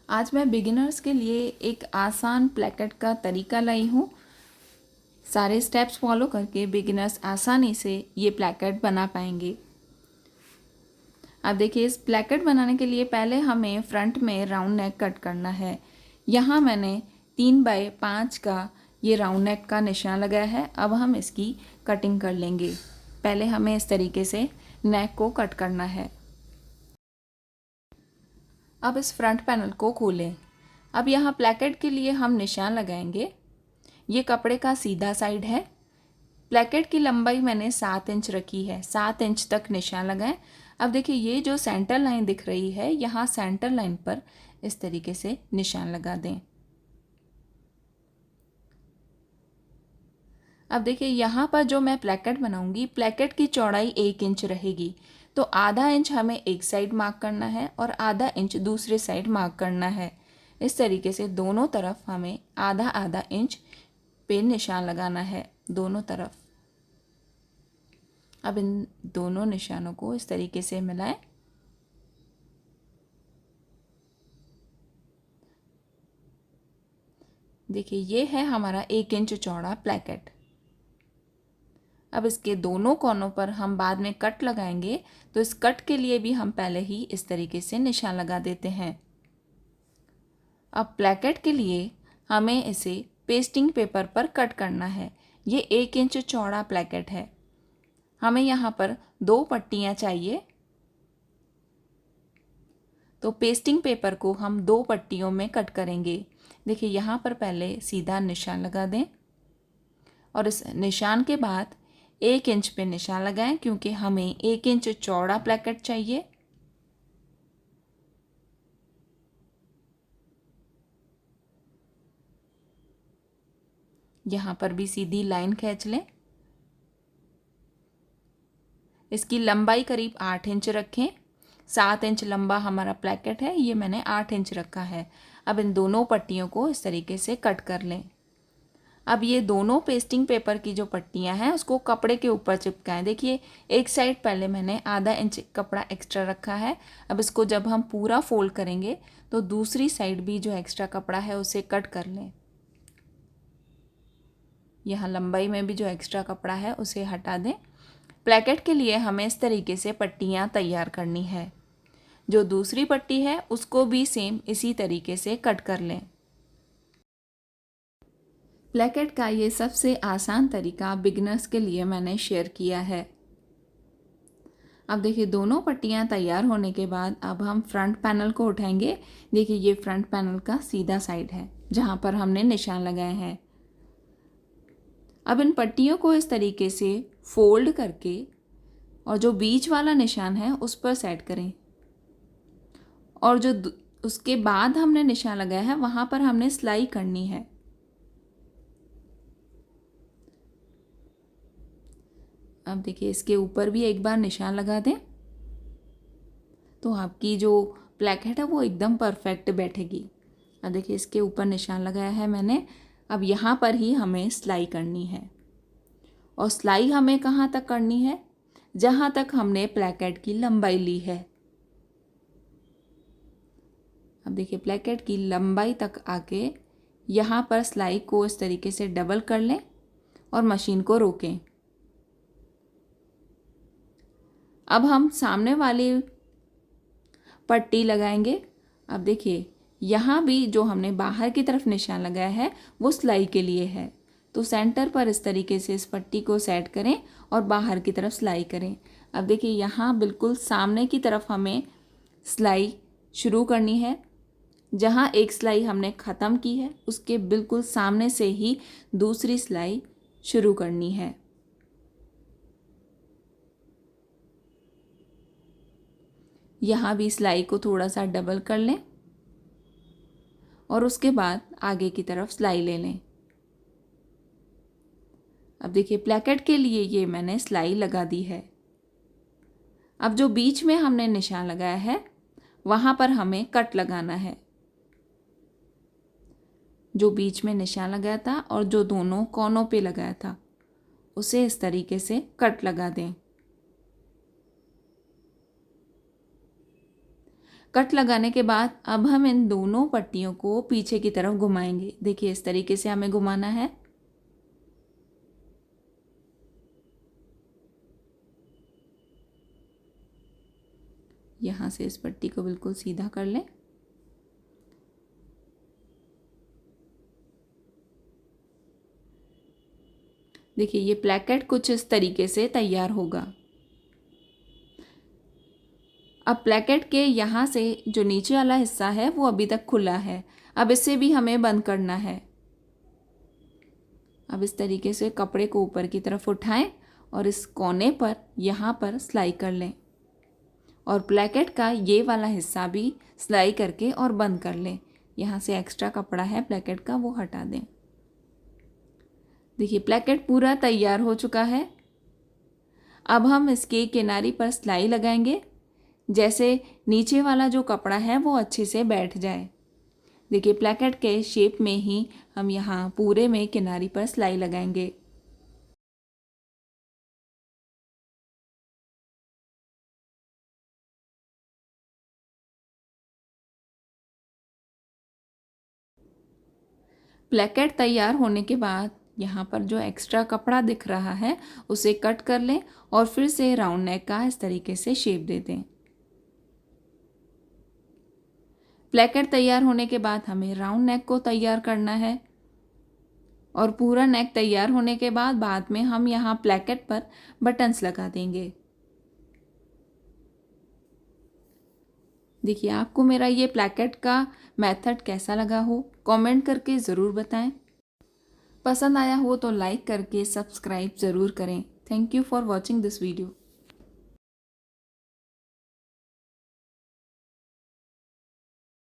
आज मैं बिगिनर्स के लिए एक आसान प्लेकेट का तरीका लाई हूँ। सारे स्टेप्स फॉलो करके बिगिनर्स आसानी से ये प्लेकेट बना पाएंगे। अब देखिए, इस प्लेकेट बनाने के लिए पहले हमें फ्रंट में राउंड नेक कट करना है। यहाँ मैंने 3x5 का ये राउंड नेक का निशान लगाया है। अब हम इसकी कटिंग कर लेंगे। पहले हमें इस तरीके से नेक को कट करना है। अब इस फ्रंट पैनल को खोलें। अब यहाँ प्लेकेट के लिए हम निशान लगाएंगे। ये कपड़े का सीधा साइड है। प्लेकेट की लंबाई मैंने 7 इंच रखी है। 7 इंच तक निशान लगाएं। अब देखिए, ये जो सेंटर लाइन दिख रही है, यहाँ सेंटर लाइन पर इस तरीके से निशान लगा दें। अब देखिए, यहाँ पर जो मैं प्लेकेट बनाऊंगी, प्लेकेट की चौड़ाई 1 इंच रहेगी। तो आधा इंच हमें एक साइड मार्क करना है और आधा इंच दूसरे साइड मार्क करना है। इस तरीके से दोनों तरफ हमें आधा आधा इंच पे निशान लगाना है, दोनों तरफ। अब इन दोनों निशानों को इस तरीके से मिलाएं। देखिए, ये है हमारा 1 इंच चौड़ा प्लेकेट। अब इसके दोनों कोनों पर हम बाद में कट लगाएंगे, तो इस कट के लिए भी हम पहले ही इस तरीके से निशान लगा देते हैं। अब प्लेकेट के लिए हमें इसे पेस्टिंग पेपर पर कट करना है। ये 1 इंच चौड़ा प्लेकेट है। हमें यहाँ पर 2 पट्टियाँ चाहिए। तो पेस्टिंग पेपर को हम 2 पट्टियों में कट करेंगे। देखिए, यहाँ पर पहले सीधा निशान लगा दें और इस निशान के बाद 1 इंच पे निशान लगाएं, क्योंकि हमें 1 इंच चौड़ा प्लेकेट चाहिए। यहाँ पर भी सीधी लाइन खींच लें। इसकी लंबाई करीब 8 इंच रखें। 7 इंच लंबा हमारा प्लेकेट है, ये मैंने 8 इंच रखा है। अब इन दोनों पट्टियों को इस तरीके से कट कर लें। अब ये दोनों पेस्टिंग पेपर की जो पट्टियां हैं, उसको कपड़े के ऊपर चिपकाएं। देखिए, एक साइड पहले मैंने आधा इंच कपड़ा एक्स्ट्रा रखा है। अब इसको जब हम पूरा फोल्ड करेंगे, तो दूसरी साइड भी जो एक्स्ट्रा कपड़ा है उसे कट कर लें। यहाँ लंबाई में भी जो एक्स्ट्रा कपड़ा है उसे हटा दें। प्लेकेट के लिए हमें इस तरीके से पट्टियाँ तैयार करनी है। जो दूसरी पट्टी है उसको भी सेम इसी तरीके से कट कर लें। प्लेकेट का ये सबसे आसान तरीका बिगिनर्स के लिए मैंने शेयर किया है। अब देखिए, दोनों पट्टियाँ तैयार होने के बाद अब हम फ्रंट पैनल को उठाएंगे। देखिए, ये फ्रंट पैनल का सीधा साइड है जहाँ पर हमने निशान लगाए हैं। अब इन पट्टियों को इस तरीके से फोल्ड करके और जो बीच वाला निशान है उस पर सेट करें, और जो उसके बाद हमने निशान लगाया है वहाँ पर हमने सिलाई करनी है। अब देखिए, इसके ऊपर भी एक बार निशान लगा दें, तो आपकी जो प्लेकेट है वो एकदम परफेक्ट बैठेगी। अब देखिए, इसके ऊपर निशान लगाया है मैंने। अब यहाँ पर ही हमें सिलाई करनी है, और सिलाई हमें कहाँ तक करनी है? जहाँ तक हमने प्लेकेट की लंबाई ली है। अब देखिए, प्लेकेट की लंबाई तक आके यहाँ पर सिलाई को इस तरीके से डबल कर लें और मशीन को रोकें। अब हम सामने वाली पट्टी लगाएंगे। अब देखिए, यहाँ भी जो हमने बाहर की तरफ निशान लगाया है वो सिलाई के लिए है। तो सेंटर पर इस तरीके से इस पट्टी को सेट करें और बाहर की तरफ सिलाई करें। अब देखिए, यहाँ बिल्कुल सामने की तरफ हमें सिलाई शुरू करनी है। जहाँ एक सिलाई हमने ख़त्म की है उसके बिल्कुल सामने से ही दूसरी सिलाई शुरू करनी है। यहाँ भी सिलाई को थोड़ा सा डबल कर लें और उसके बाद आगे की तरफ सिलाई ले लें। अब देखिए, प्लेकेट के लिए ये मैंने सिलाई लगा दी है। अब जो बीच में हमने निशान लगाया है वहाँ पर हमें कट लगाना है। जो बीच में निशान लगाया था और जो दोनों कोनों पे लगाया था उसे इस तरीके से कट लगा दें। कट लगाने के बाद अब हम इन दोनों पट्टियों को पीछे की तरफ घुमाएंगे। देखिए इस तरीके से हमें घुमाना है। यहाँ से इस पट्टी को बिल्कुल सीधा कर लें। देखिए ये प्लेकेट कुछ इस तरीके से तैयार होगा। अब प्लेकेट के यहाँ से जो नीचे वाला हिस्सा है वो अभी तक खुला है, अब इसे भी हमें बंद करना है। अब इस तरीके से कपड़े को ऊपर की तरफ उठाएं और इस कोने पर यहाँ पर सिलाई कर लें और प्लेकेट का ये वाला हिस्सा भी सिलाई करके और बंद कर लें। यहाँ से एक्स्ट्रा कपड़ा है प्लेकेट का वो हटा दें। देखिए प्लेकेट पूरा तैयार हो चुका है। अब हम इसके किनारी पर सिलाई लगाएंगे, जैसे नीचे वाला जो कपड़ा है वो अच्छे से बैठ जाए। देखिए प्लेकेट के शेप में ही हम यहाँ पूरे में किनारी पर सिलाई लगाएंगे। प्लेकेट तैयार होने के बाद यहाँ पर जो एक्स्ट्रा कपड़ा दिख रहा है उसे कट कर लें और फिर से राउंड नेक का इस तरीके से शेप दे दें। प्लेकेट तैयार होने के बाद हमें राउंड नेक को तैयार करना है और पूरा नेक तैयार होने के बाद में हम यहाँ प्लेकेट पर बटन्स लगा देंगे। देखिए आपको मेरा ये प्लेकेट का मेथड कैसा लगा हो कमेंट करके ज़रूर बताएं। पसंद आया हो तो लाइक करके सब्सक्राइब ज़रूर करें। Thank you for watching this video.